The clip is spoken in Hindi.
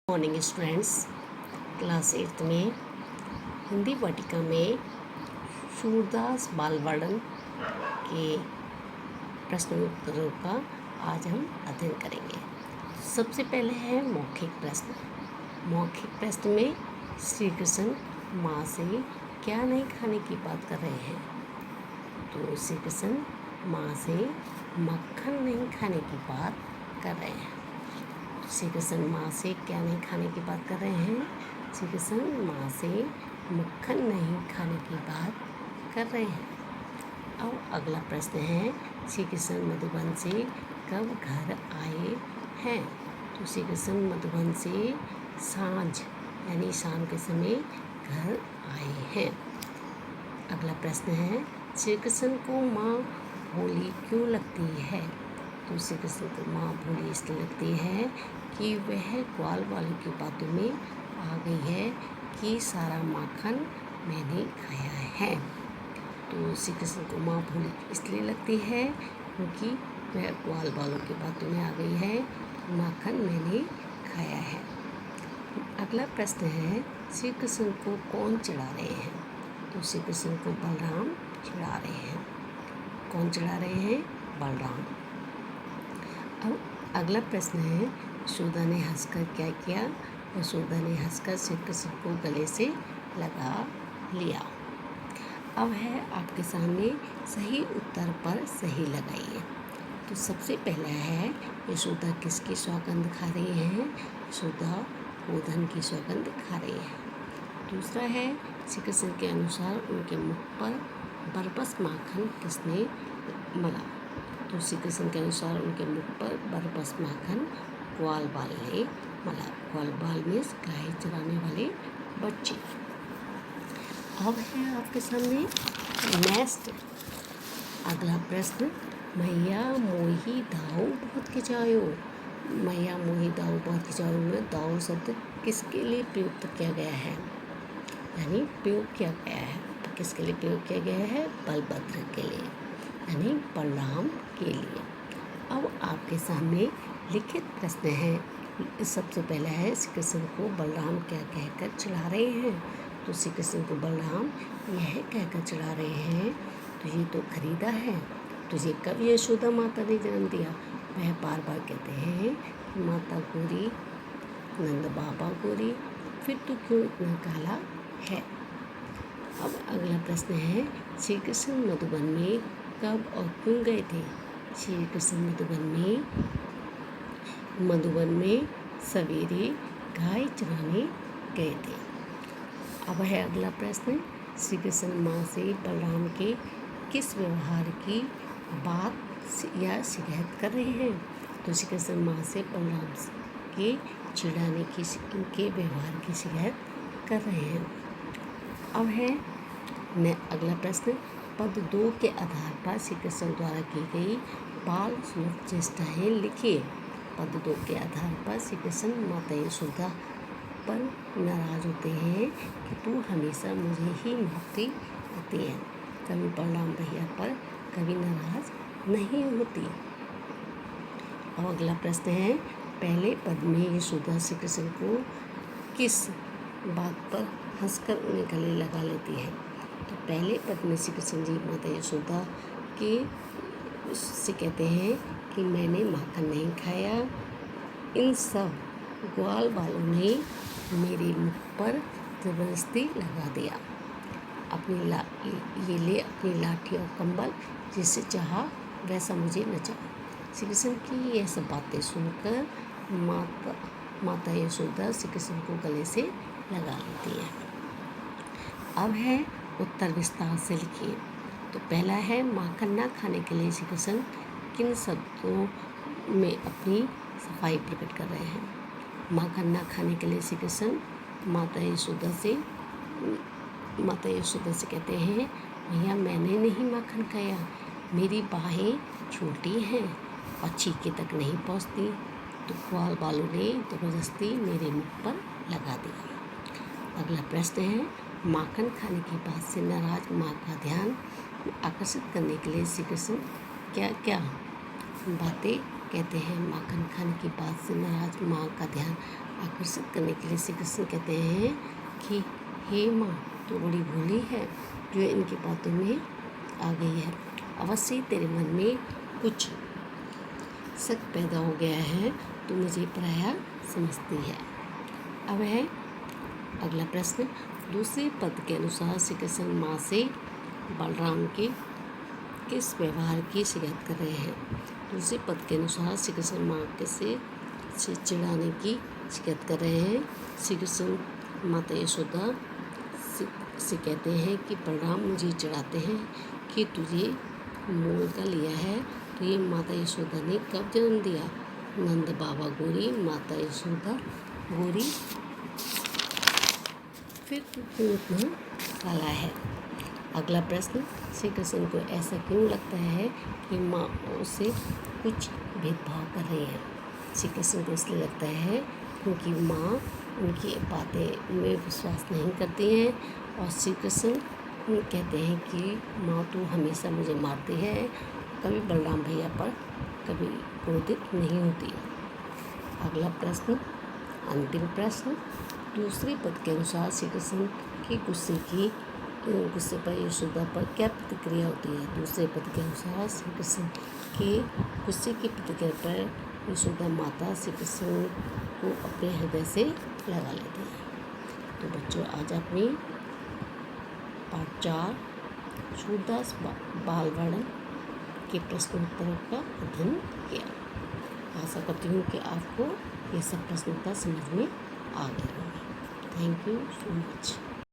Morning students. क्लास 8 में हिंदी वाटिका में सूरदास बालवर्णन के प्रश्नोत्तरों का आज हम अध्ययन करेंगे। सबसे पहले है मौखिक प्रश्न। मौखिक प्रश्न में श्री कृष्ण माँ से क्या नहीं खाने की बात कर रहे हैं? तो श्री कृष्ण माँ से मक्खन नहीं खाने की बात कर रहे हैं। श्री कृष्ण माँ से क्या नहीं खाने की बात कर रहे हैं? श्री कृष्ण माँ से मक्खन नहीं खाने की बात कर रहे हैं। अब अगला प्रश्न है, श्री कृष्ण मधुबन से कब घर आए हैं? तो श्री कृष्ण मधुबन से सांझ यानी शाम के समय घर आए हैं। अगला प्रश्न है, श्री कृष्ण को माँ भोली क्यों लगती है? तो श्री कृष्ण को माँ भोली इसलिए लगती है कि वह ग्वाल वालों की बातों में आ गई है कि सारा माखन मैंने खाया है। तो श्री कृष्ण को माँ भोली इसलिए लगती है क्योंकि वह ग्वाल वालों की बातों में आ गई है, माखन मैंने खाया है। अगला प्रश्न है, श्री कृष्ण को कौन चिढ़ा रहे हैं? तो श्री कृष्ण को बलराम चिढ़ा रहे हैं। कौन चिढ़ा रहे हैं? बलराम। अब अगला प्रश्न है, यशोदा ने हंसकर क्या किया? यशोदा ने हंसकर श्री कृष्ण को गले से लगा लिया। अब है आपके सामने सही उत्तर पर सही लगाइए। तो सबसे पहला है, यशोदा किसकी सौगंध खा रही हैं? यशोदा गोधन की सौगंध खा रही है। दूसरा है, श्री कृष्ण के अनुसार उनके मुख पर बरबस माखन किसने मला? तो श्री कृष्ण के अनुसार उनके मुख पर बरबस माखन ग्वाल बाल ने मला। ग्वाल बाल में गाय चराने वाले बच्चे। अब है आपके सामने नेक्स्ट अगला प्रश्न, मैया मोही दाऊ बहुत खिंचायो। मैया मोही दाऊ बहुत खिंचायो में दाऊ शब्द किसके लिए प्रयुक्त किया गया है? यानी प्रयोग किया गया है। तो किसके लिए प्रयोग किया गया है? बलभद्र के लिए यानी बलराम के लिए। अब आपके सामने लिखित प्रश्न है। सबसे पहला है, श्री कृष्ण को बलराम क्या कहकर चिढ़ा रहे हैं? तो श्री कृष्ण को बलराम यह कहकर चिढ़ा रहे हैं, तुझे तो खरीदा है, तुझे कब यशोदा माता ने जन्म दिया? वह बार बार कहते हैं कि माता गोरी, नंद बाबा गोरी, फिर तू क्यों इतना काला है? अब अगला प्रश्न है, श्री कृष्ण मधुबन में कब और क्यों गए थे? श्री कृष्ण मधुबन में सवेरे गाय चराने गए थे। अब है अगला प्रश्न, श्री कृष्ण माँ से बलराम के किस व्यवहार की बात या शिकायत कर रहे हैं? तो श्री कृष्ण माँ से बलराम के चिढ़ाने की इनके व्यवहार की शिकायत कर रहे हैं। अब है अगला प्रश्न, पद 2 के आधार पर श्री कृष्ण द्वारा की गई बाल सुलभ चेष्टाएँ लिखिए। पद 2 के आधार पर श्री कृष्ण माता यशोदा पर नाराज होते हैं कि तू हमेशा मुझे ही मारती रहती है। कभी बलराम भैया पर कभी नाराज नहीं होती। अब अगला प्रश्न है, पहले पद में यशोदा श्री कृष्ण को किस बात पर हंसकर उन्हें गले लगा लेती है? तो पहले पद में श्री कृष्ण जी माता यशोदा के से कहते हैं कि मैंने माखन नहीं खाया, इन सब ग्वाल वालों ने मेरे मुख पर जबरदस्ती लगा दिया। ये ले अपनी लाठी और कंबल, जिससे चाहा वैसा मुझे नचा। श्री कृष्ण की यह सब बातें सुनकर माता यशोदा श्री कृष्ण को गले से लगा लेती है। अब है उत्तर विस्तार से लिखिए। तो पहला है, माखन ना खाने के लिए श्री कृष्ण किन शब्दों में अपनी सफाई प्रकट कर रहे हैं? माखन ना खाने के लिए श्री कृष्ण माता यशोदा से कहते हैं, भैया मैंने नहीं माखन खाया, मेरी बाहें छोटी हैं और छीके तक नहीं पहुंचती, तो ग्वाल वालों ने जबरदस्ती मेरे मुख पर लगा दिया। अगला प्रश्न है, माखन खाने की बात से नाराज माँ का ध्यान आकर्षित करने के लिए श्री कृष्ण क्या क्या बातें कहते हैं? माखन खाने की बात से नाराज माँ का ध्यान आकर्षित करने के लिए श्री कृष्ण कहते हैं कि हे माँ, तो बड़ी भोली है जो इनकी बातों में आ गई है। अवश्य तेरे मन में कुछ शक पैदा हो गया है, तो मुझे पराया समझती है। अब है अगला प्रश्न। दूसरे पद के अनुसार श्री कृष्ण माँ से बलराम के किस व्यवहार की शिकायत कर रहे हैं? दूसरे पद के अनुसार श्री कृष्ण माँ से चिढ़ाने की शिकायत कर रहे हैं। श्री कृष्ण माता यशोदा से कहते हैं कि बलराम मुझे चिढ़ाते हैं कि तुझे मोल का लिया है, तो ये माता यशोदा ने कब जन्म दिया? नंद बाबा गोरी, माता यशोदा गोरी, फिर इतना काला है। अगला प्रश्न। श्री कृष्ण को ऐसा क्यों लगता है कि माँ उसे कुछ भेदभाव कर रही है? श्री कृष्ण को इसलिए लगता है क्योंकि माँ उनकी बातें में विश्वास नहीं करती हैं और श्री कृष्ण कहते हैं कि माँ तो हमेशा मुझे मारती है, कभी बलराम भैया पर कभी क्रोधित नहीं होती। अगला प्रश्न, अंतिम प्रश्न। दूसरे पद के अनुसार श्री कृष्ण के गुस्से पर यशोदा पर क्या प्रतिक्रिया होती है? दूसरे पद के अनुसार श्री कृष्ण के गुस्से की प्रतिक्रिया पर यशोदा माता श्री कृष्ण को अपने हृदय से लगा लेते हैं। तो बच्चों, आज अपनी पाठ 4 सूरदास बालवर्णन के प्रश्न उत्तरों का अध्ययन किया। आशा करती हूँ कि आपको ये सब प्रश्न उत्तर समझ में आ गए होंगे। Thank you so much.